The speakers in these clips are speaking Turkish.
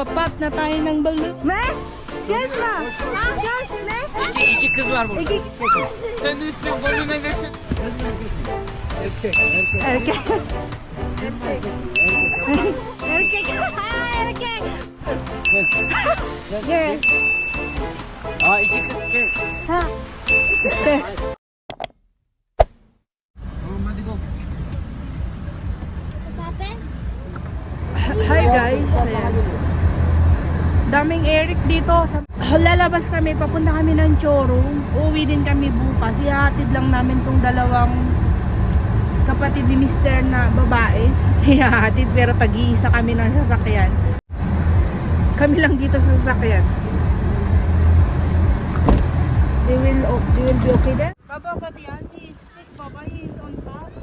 Magpapat na tayo ng balloon. Me? Yes ma. Yes ne? İki kız var burada. Sen de üstüne balona geçin. Erkek. Erkek. Ha erkek. Gel. Aa iki kız gel. Ha. Tamam hadi go. Hi guys. Ayan. Daming Eric dito. Lalabas kami, papunta kami ng showroom. Uuwi din kami bukas. Ihatid lang namin tong dalawang kapatid ni Mr. na babae. Ihatid pero tag-iisa kami ng sasakyan. Kami lang dito sa sasakyan. They will be okay then? Baba, but Yasi is sick. Baba, he is on top.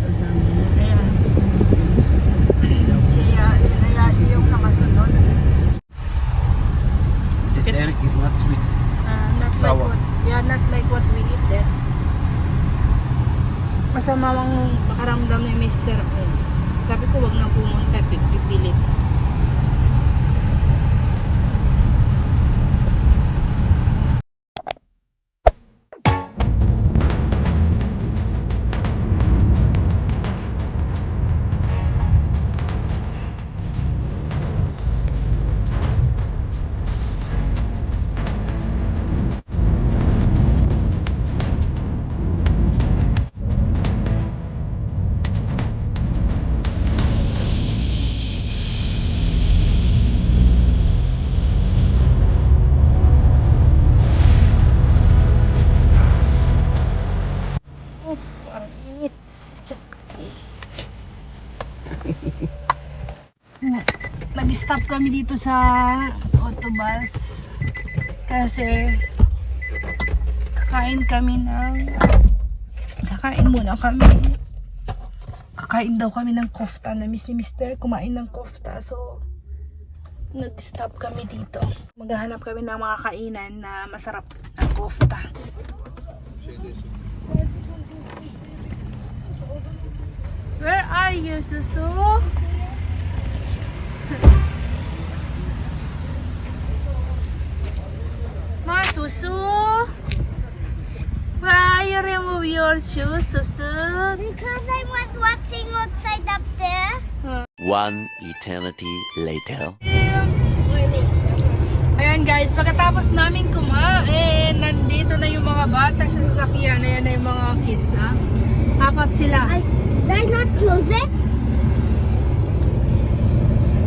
Ayan. Sila Yasi yung nakasunod. This Eric is not sweet. Not Sour. not like what we eat there. Masama ang makaramdam ni Mr. Sabi ko wag na pumunta, pipilit. Nag-stop kami dito sa autobus kasi kakain muna kami. Kakain daw kami ng kofta. Na-miss ni Mr. kumain ng kofta, so nag-stop kami dito. Maghahanap kami ng mga kainan na masarap na kofta. Where are you, Susu? Ma, Susu? Why you remove your shoes, Susu? Because I was watching outside up there. One eternity later. Ayan guys, pagkatapos namin kumain, nandito na yung mga bata sa sasakyan. Ayan na yung mga kids, ha? Apat sila. Did I not close it?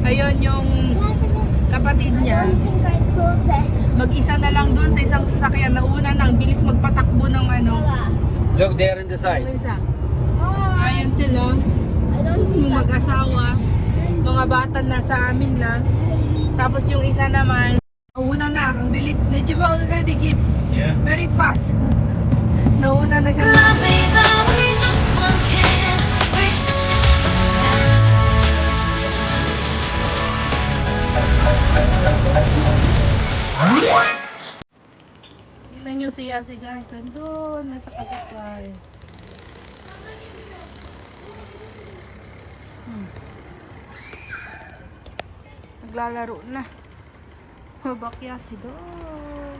Ayun yung kapatid I niya. don't think I closed it. Mag-isa na lang dun sa isang sasakyan. Nauna na, ang bilis magpatakbo ng ano. Look there in the Yung side. isa. Oh, Ayun sila. I don't think Yung that's mag-asawa. Mga bata na sa amin na. Tapos yung isa naman, nauna na, ang bilis. Did you already get Yeah. very fast? Nauna na siya. Tingnan nyo siya si Garson doon, nasa kapitbahay. Naglalaro na. Mabakya si doon.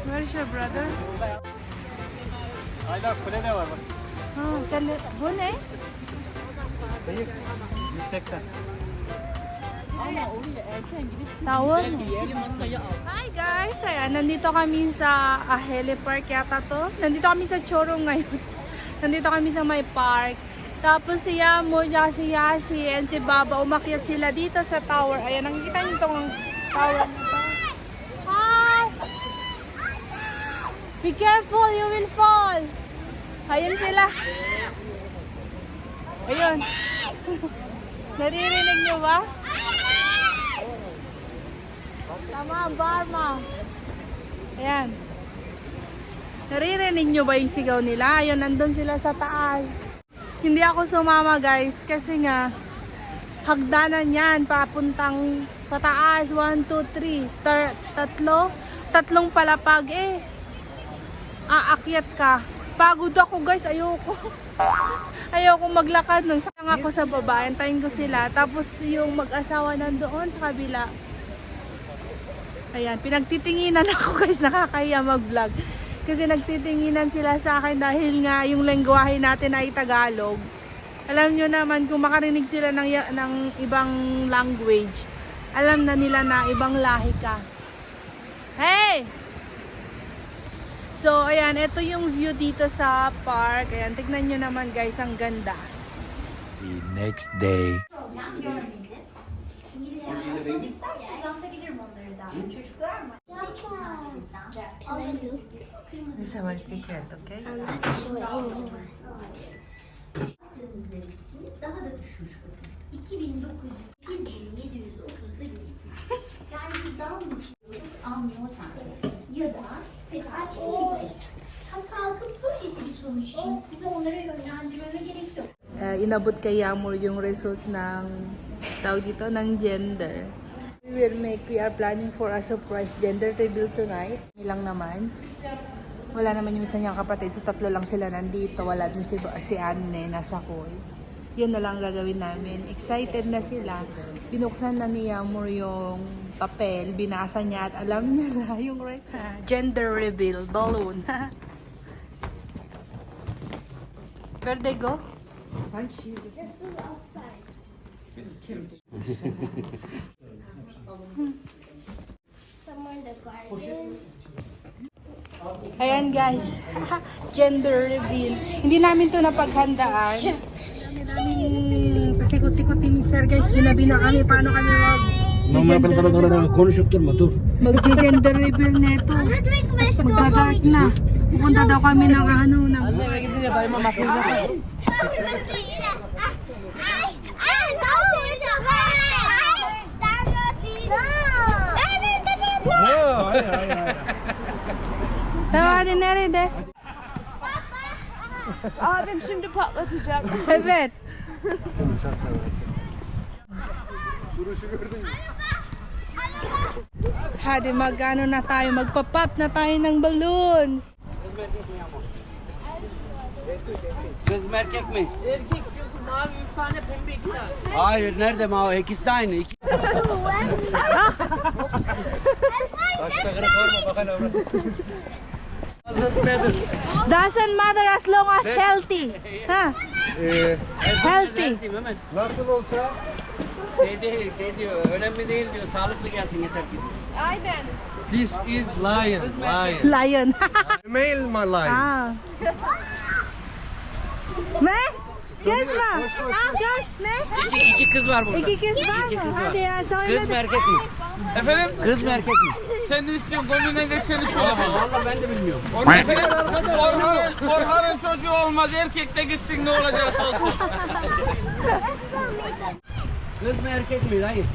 Where is your brother? Aynen kule de var bak. Bu ne? Sayık. Yüksekten. Tawon. Hi guys! Ayan, nandito kami sa Ahele Park yata to. Nandito kami sa Chorong ngayon. Nandito kami sa may park. Tapos si Yamo, si Yasi, and si Baba, umakyat sila dito sa tower. Ayan, nakikita niyo itong tower na to. Hi! Be careful, you will fall! Ayan sila. Ayun. Naririnig niyo ba? Tama, Barma. Ayan. Naririnig nyo ba yung sigaw nila? Ayun, nandun sila sa taas. Hindi ako sumama guys kasi nga hagdanan yan papuntang Pataas, 1, 2, 3. Tatlong palapag eh. Aakyat ka. Pagod ako guys, ayoko. Ayoko maglakad nun. Saka ako sa baba, antayin ko sila. Tapos yung mag-asawa nandoon sa kabila. Ayan, pinagtitinginan ako guys, nakakahiya mag-vlog. Kasi nagtitinginan sila sa akin dahil nga yung lengguwahe natin ay Tagalog. Alam nyo naman, kung makarinig sila ng ibang language, alam na nila na ibang lahi ka. Hey! So, ayan, ito yung view dito sa park. Ayan, tignan nyo naman guys, ang ganda. The next day. It's our secret, okay? Daha da düşmüş bakın. 2908.730'da birikti. Yani biz daha mı amniyosentez ya da fetal çeşitleşme. Tam kalkıp böylesi bir sonuç için size onlara yönlendirmeme gerek yok. Inabot kay Yamur yung result ng tawag dito, ng gender. We are planning for a surprise gender reveal tonight. Ilang naman. Wala naman yung isa niyang kapatid. So, tatlo lang sila nandito. Wala din si Anne, nasa Koy. Yun na lang gagawin namin. Excited na sila. Binuksan na ni Yamur yung papel. Binasa niya at alam niya na yung gender reveal balloon. Where they go? Somewhere in the garden. Ayan guys, gender reveal. Hindi namin to napaghandaan. Pasikot-sikot ni Mr. guys, ginabi na kami. Paano kami Konuşup durma dur. mag-gender reveal neto. Magda-dark na. Pupunta daw kami ng ano, ng... Hadi nerede? Abim şimdi patlatacak. Evet. Hadi magano na tayo, magpa-pop na tayo ng balloon. Kız mı erkek mi? Erkek çünkü mavi 3 tane pembe 2 tane. Hayır nerede mavi? İkisi de aynı. Doesn't matter as long as healthy. Ha? Healthy. Mehmet. Nasıl olsa Şey diyor, önemli değil diyor, sağlıklı gelsin yeter ki. Aynen. this is lion. Lion. Male my lion. Ah. Ne? Kes mi? Ah, kes ne? İki kız var burada. İki kız var İki mı? kız var. Hadi ya söyle. Kız mı erkek mi? Efendim? Kız mı erkek mi? Sen ne istiyorsun? Gönlünden geçeni söyle bana. Vallahi ben de bilmiyorum. Efendim? Orhan'ın çocuğu olmaz. Erkek de gitsin ne olacaksa olsun. Kız mı erkek mi? Hayır.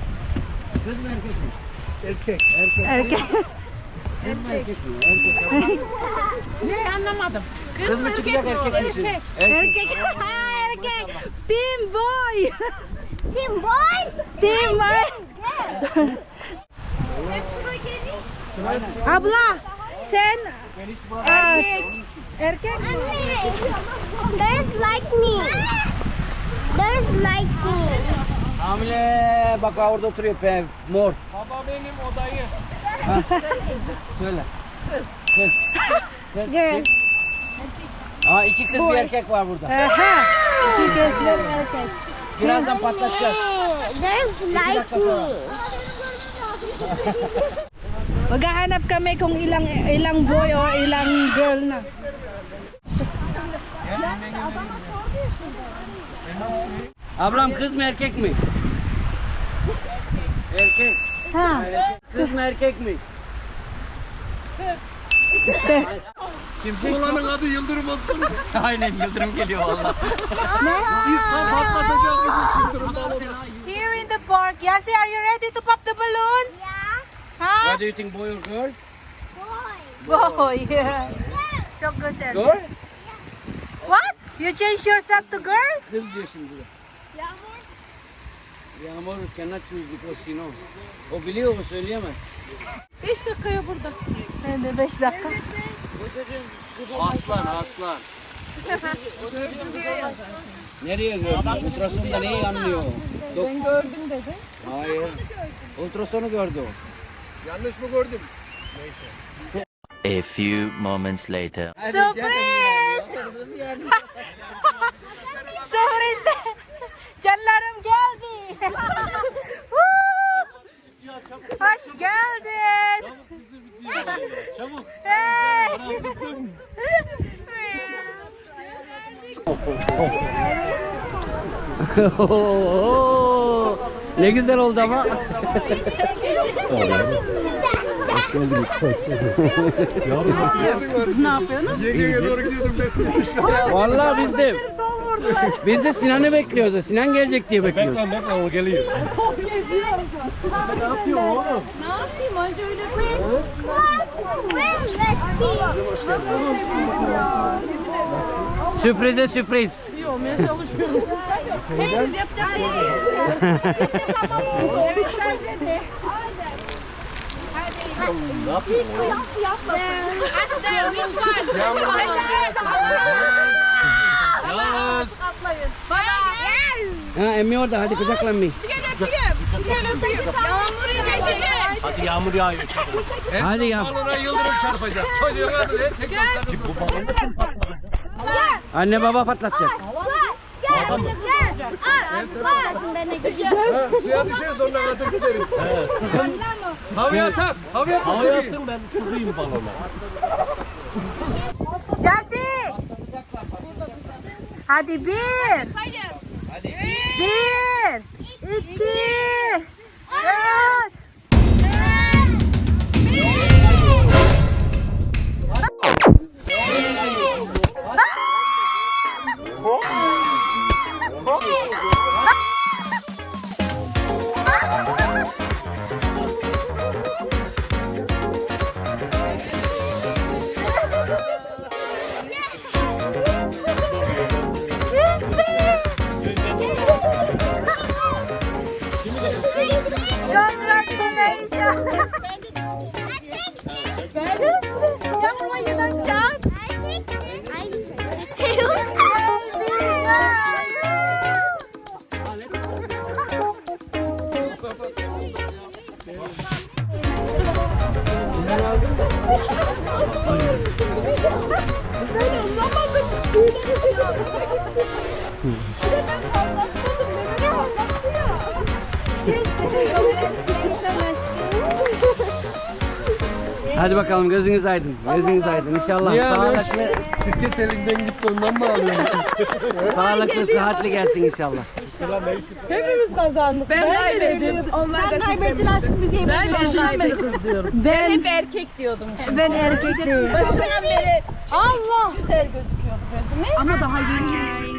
Kız mı erkek mi? Erkek. Erkek. Kız mı erkek mi? Erkek. Ne anlamadım. Kız mı çıkacak erkek mi? Erkek. Erkek. Ha, erkek. Team boy. Team boy. Team boy. Abla, sen erkek mi? There's like me. There's like me. Hamile bak orada oturuyor mor. Baba benim odayı. Söyle. Kız. Kız. Girl. Aa iki kız bir erkek var burada. Aha. İki kız bir erkek. Birazdan patlatacağız. There's like me. Maghahanap kami kung ilang boy o ilang girl na. Ablam kız mı erkek mi? Erkek. Ha. Kız mı erkek mi? Oğlanın adı Yıldırım olsun. Aynen Yıldırım geliyor valla. Biz tam patlatacak Yıldırım balonu. Here in the park. Yasi, are you ready to pop the balloon? Yeah. Ha? What do you think, boy or girl? Boy. Boy. Çok güzel. Girl? What? You change yourself to girl? Kız diyor şimdi. Amor, que no çözdük o Sino. O biliyor mu söyleyemez. 5 dakikaya burada. Hem de 5 dakika. Aslan. Nereye gördün? Ultrasonda neyi anlıyor? Ben gördüm dedi. Hayır. Ultrasonu gördü o. Yanlış mı gördüm? A few moments later. Sürpriz! Sürpriz de. Canlarım geldi. Hoş geldin. Çabuk. Hey. Ne güzel oldu ama. Ne yapıyorsunuz? Yengeye doğru gidiyordum ben. Vallahi biz de Sinan'ı bekliyoruz. Sinan gelecek diye bekliyoruz. Bekle o geliyor. Ne yapıyor oğlum? Sürprize sürpriz. Yalnız. Ha emmi orada, hadi kucaklan emmi. Hadi yağmur yağıyor. Hadi ya. Balona yıldırım çarpacak. Çocuğun adı ne? Tekrar sarılsın. Anne baba patlatacak. Suya düşer sonra katı gideriz. Havaya tak. Havaya tak. Ben sıkayım balona. Yasin. Hadi 1. Hadi. 1, 2, 3. Congratulations! Yağmurma you don't shout? Baby Hadi bakalım gözünüz aydın. Gözünüz aydın. İnşallah Niye sağlıklı, Şirket elinden gitti ondan mı alıyorsun? sağlıklı, sıhhatli gelsin inşallah. Ben kaybettim. Sen kaybettin aşkım bizi yemeğe. Ben hep erkek diyordum. Ben erkek değilim. Başından beri Allah güzel gözüküyordu gözüme. Ama daha yeni.